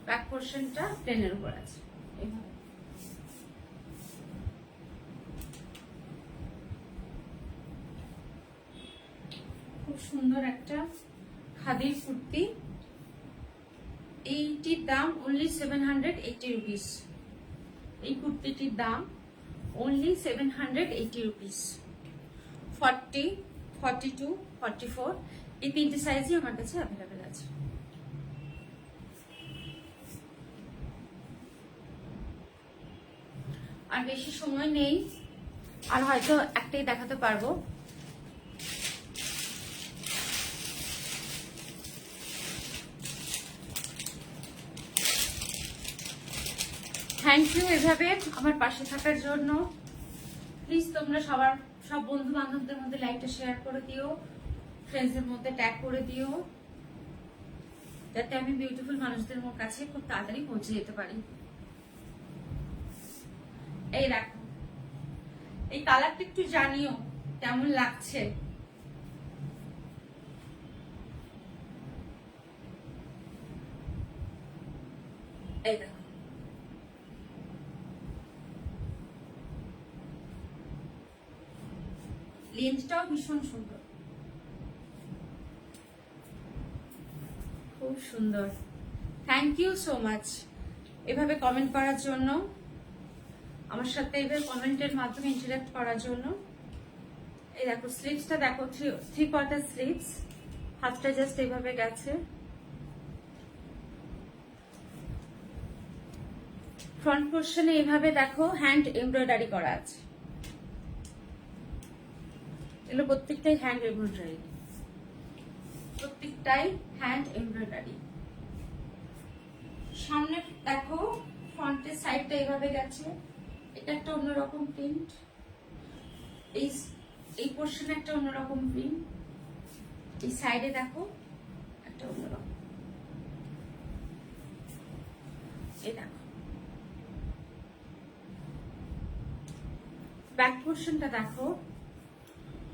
ব্যাক পোর্শনটা প্লেনের উপর আছে এইভাবে। খুব সুন্দর একটা খাদির কুর্তি। এইটির দাম অনলি 780 রুপিস। এই কুর্তিটির দাম অনলি 780 রুপিস। 40, 42, 44 এই তিনটে সাইজই আমার কাছে অ্যাভেলেবেল আছে। আর বেশি সময় নেই, আর হয়তো একটাই দেখাতে পারবো। থ্যাংক ইউ এভাবে আমার পাশে থাকার জন্য। প্লিজ তোমরা সব বন্ধু বান্ধবদের মধ্যে লাইকটা শেয়ার করে দিও, ফ্রেন্ডসদের মধ্যে ট্যাগ করে দিও, যাতে আমি বিউটিফুল মানুষদের কাছে খুব তাড়াতাড়ি পৌঁছে যেতে পারি। এই দেখো, এই কালারটা একটু জানিও কেমন লাগছে। এই দেখো, লেন্সটাও ভীষণ সুন্দর, খুব সুন্দর। থ্যাংক ইউ সো মাচ এভাবে কমেন্ট করার জন্য, আমার সাথে এভাবে কমেন্টের মাধ্যমে ইন্টারঅ্যাক্ট করার জন্য। এই দেখো স্লিভসটা দেখো, 3/4 স্লিভস, হাতটা জাস্ট এইভাবে গেছে। ফ্রন্ট পোর্শনে এইভাবে দেখো হ্যান্ড এমব্রয়ডারি করা আছে। এগুলো প্রত্যেকটাই হ্যান্ড এমব্রয়ডারি, প্রত্যেকটাই হ্যান্ড এমব্রয়ডারি। সামনে দেখো ফ্রন্টের সাইডটা এইভাবে গেছে, এটা একটা অন্যরকম প্রিন্ট। এই পোর্শনে একটা অন্যরকম প্রিন্ট, এই সাইডে দেখো একটা অন্যরকম। এই দেখো ব্যাক পোর্শনটা দেখো,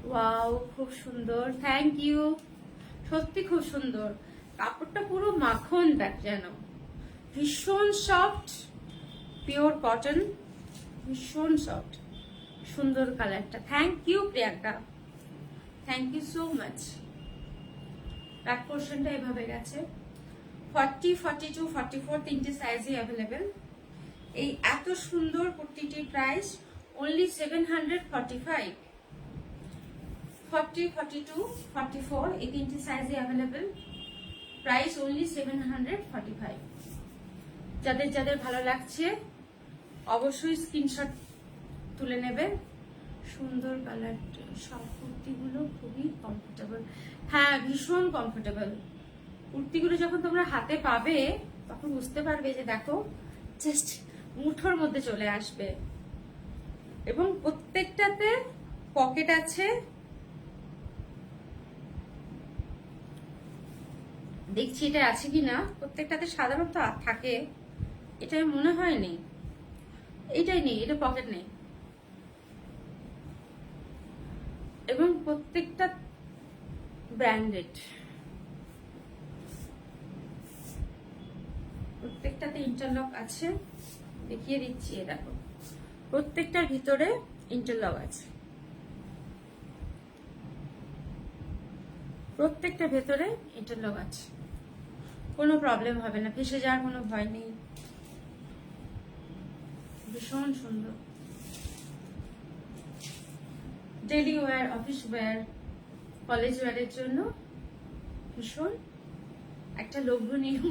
ওয়াও খুব সুন্দর। থ্যাংক ইউ, সত্যি খুব সুন্দর। কাপড়টা পুরো মাখন দেখ, যেন ভীষণ সফট, পিওর কটন, ভীষণ সফট, সুন্দর কালারটা। Thank you Priyanka, thank you so much. Back পোর্শনটা এভাবে গেছে। 40, 42, 44 তিনটে সাইজই অ্যাভেলেবেল। এই এত সুন্দর কুর্তিটির প্রাইস অনলি 745। 40, 42, 44 এই তিনটে সাইজই অ্যাভেলেবেল, প্রাইস অনলি 745। যাদের যাদের ভালো লাগছে অবশ্যই স্ক্রিনশট তুলে নেবে। সুন্দর কালারটা, সব কুর্তিগুলো খুবই কমফোর্টেবল। হ্যাঁ ভীষণ কমফোর্টেবল। কুর্তিগুলো যখন তোমরা হাতে পাবে তখন বুঝতে পারবে যে দেখো জাস্ট মুঠোর মধ্যে চলে আসবে। এবং প্রত্যেকটাতে পকেট আছে, দেখছি এটা আছে কিনা। প্রত্যেকটাতে সাধারণত থাকে, এটা মনে হয় নেই, এটাই নেই, এটা পকেট নেই। এবং প্রত্যেকটা ব্র্যান্ডেড, প্রত্যেকটাতে ইন্টারলক আছে, দেখিয়ে দিচ্ছি। এ দেখো প্রত্যেকটার ভিতরে ইন্টারলক আছে। প্রত্যেকটা ভেতরে ইন্টারলক আছে, কোনো প্রবলেম হবে না, ফেসে যাওয়ার কোনো ভয় নেই। ভীষণ সুন্দর, daily wear, office wear, college ওয়্যারের জন্য ভীষণ একটা লোভনীয়।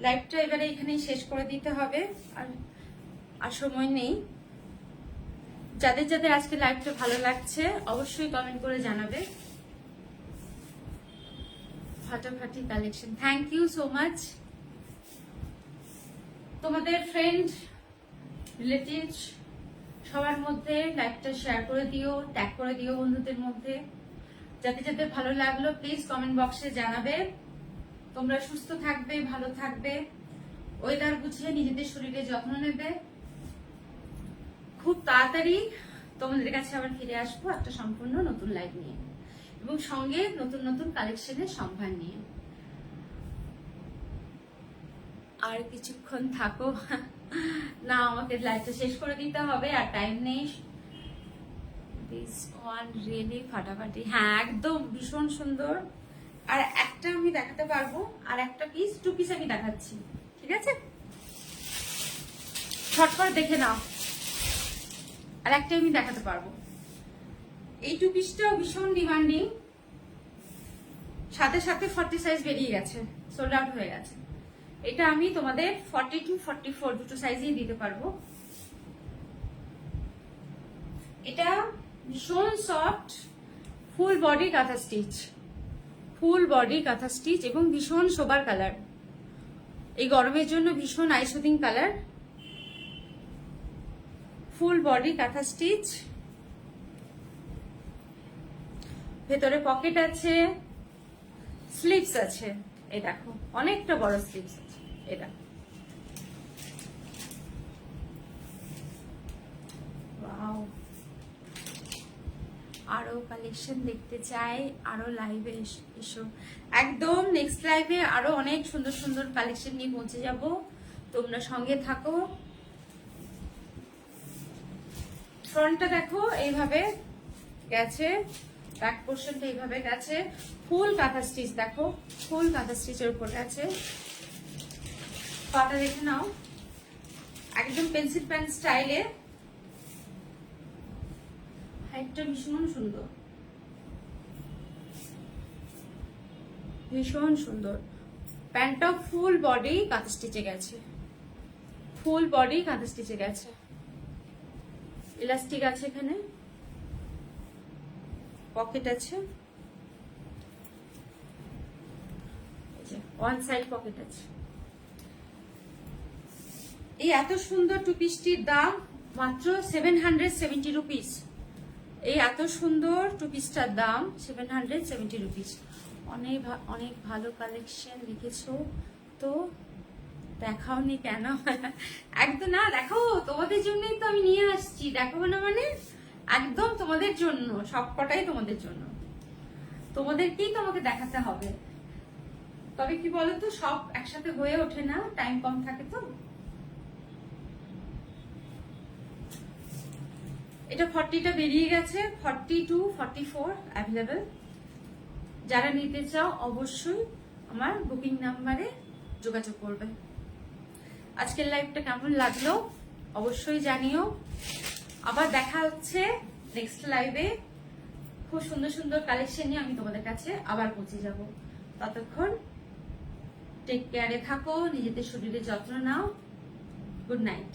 লাইভটা এবারে এখানেই শেষ করে দিতে হবে, আর সময় নেই। যাদের যাদের আজকে লাইভটা ভালো লাগছে অবশ্যই কমেন্ট করে জানাবে। ফাটাফাটি collection, thank you so much. তোমাদের ফ্রেন্ড, রিলেটিভস সবার মধ্যে লাইভটা শেয়ার করে দিও, ট্যাগ করে দিও বন্ধুদের মধ্যে। যাতে যাতে ভালো লাগলো প্লিজ কমেন্ট বক্সে জানাবে। তোমরা সুস্থ থাকবে, ভালো থাকবে, ওয়েদার বুঝে নিজেদের শরীরে যত্ন নেবে। খুব তাড়াতাড়ি তোমাদের কাছে আবার ফিরে আসবো একটা সম্পূর্ণ নতুন লাইভ নিয়ে, এবং সঙ্গে নতুন নতুন কালেকশনের সম্ভার নিয়ে। আর কিছুক্ষণ থাকো না, আমাকে লাইভটা শেষ করে দিতে হবে, আর টাইম নেই। দিস ওয়ান রিয়েলি ফাটাফাটি, হ্যাঁ একদম ভীষণ সুন্দর। আর একটা আমি দেখাতে পারবো, আর একটা পিস, 2 পিস আমি দেখাচ্ছি, ঠিক আছে? শর্ট করে দেখে নাও। আর একটা আমি দেখাতে পারবো, এই 2 পিসটাও ভীষণ ডিমান্ডিং, সাথে সাথে 40 সাইজ বেরিয়ে গেছে, সোল্ড আউট হয়ে গেছে। এটা আমি তোমাদের 40 to 44 দুটো সাইজেই দিতে পারবো। এটা ভীষণ সফট, ফুল বডি কাঁথা স্টিচ, ফুল বডি কাঁথা স্টিচ, এবং ভীষণ সোবার কালার, এই গরমের জন্য ভীষণ আইসুদিং কালার। ফুল বডি কাঁথা স্টিচ, ভেতরে পকেট আছে, স্লিভস আছে, এই দেখো অনেকটা বড় স্লিভস আছে, এটা ওয়াও। আরো কালেকশন দেখতে চাই, আরো লাইভে এসো, একদম নেক্সট লাইভে আরো অনেক সুন্দর সুন্দর কালেকশন নিয়ে পৌঁছে যাব, তোমরা সঙ্গে থাকো। ফ্রন্টটা দেখো এইভাবে গেছে, ব্যাক পোর্শনটা এইভাবে গেছে, ফুল কাঁথা স্টিচ, দেখো ফুল কাঁথা স্টিচের উপর গেছে। পাটা দেখে নাও, একদম পেন্সিল প্যান স্টাইলে, হাইটটা ভীষণ সুন্দর, ভীষণ সুন্দর। প্যান্টটা ফুল বডি কাঁথা স্টিচে গেছে, ফুল বডি কাঁথা স্টিচে গেছে, ইলাস্টিক আছে, এখানে পকেট আছে, ওয়ান সাইড পকেট আছে। এই এত সুন্দর 2 পিসটির দাম মাত্র 770 রুপিস। এই এত সুন্দর 2 পিসটার দাম 770 রুপিস। অনেক অনেক ভালো কালেকশন লিখেছো, তো দেখাওনি কেন? একদম না, দেখো তোমাদের জন্যই তো আমি নিয়ে আসছি, দেখাবো না মানে একদম তোমাদের জন্য, সবকটাই তোমাদের জন্য, তোমাদেরকেই তো আমাকে দেখাতে হবে। তবে কি বলতো, সব একসাথে হয়ে ওঠে না, টাইম কম থাকে তো। এটা 40টা বেরিয়ে গেছে, 40 to 44 অ্যাভেলেবেল। যারা নিতে চাও অবশ্যই আমার বুকিং নাম্বারে যোগাযোগ করবে। আজকের লাইভটা কেমন লাগলো অবশ্যই জানিও। আবার দেখা হচ্ছে নেক্সট লাইভে, খুব সুন্দর সুন্দর কালেকশন নিয়ে আমি তোমাদের কাছে আবার পৌঁছে যাব। ততক্ষণ টেক কেয়ারে থাকো, নিজেদের শরীরে যত্ন নাও। Good night.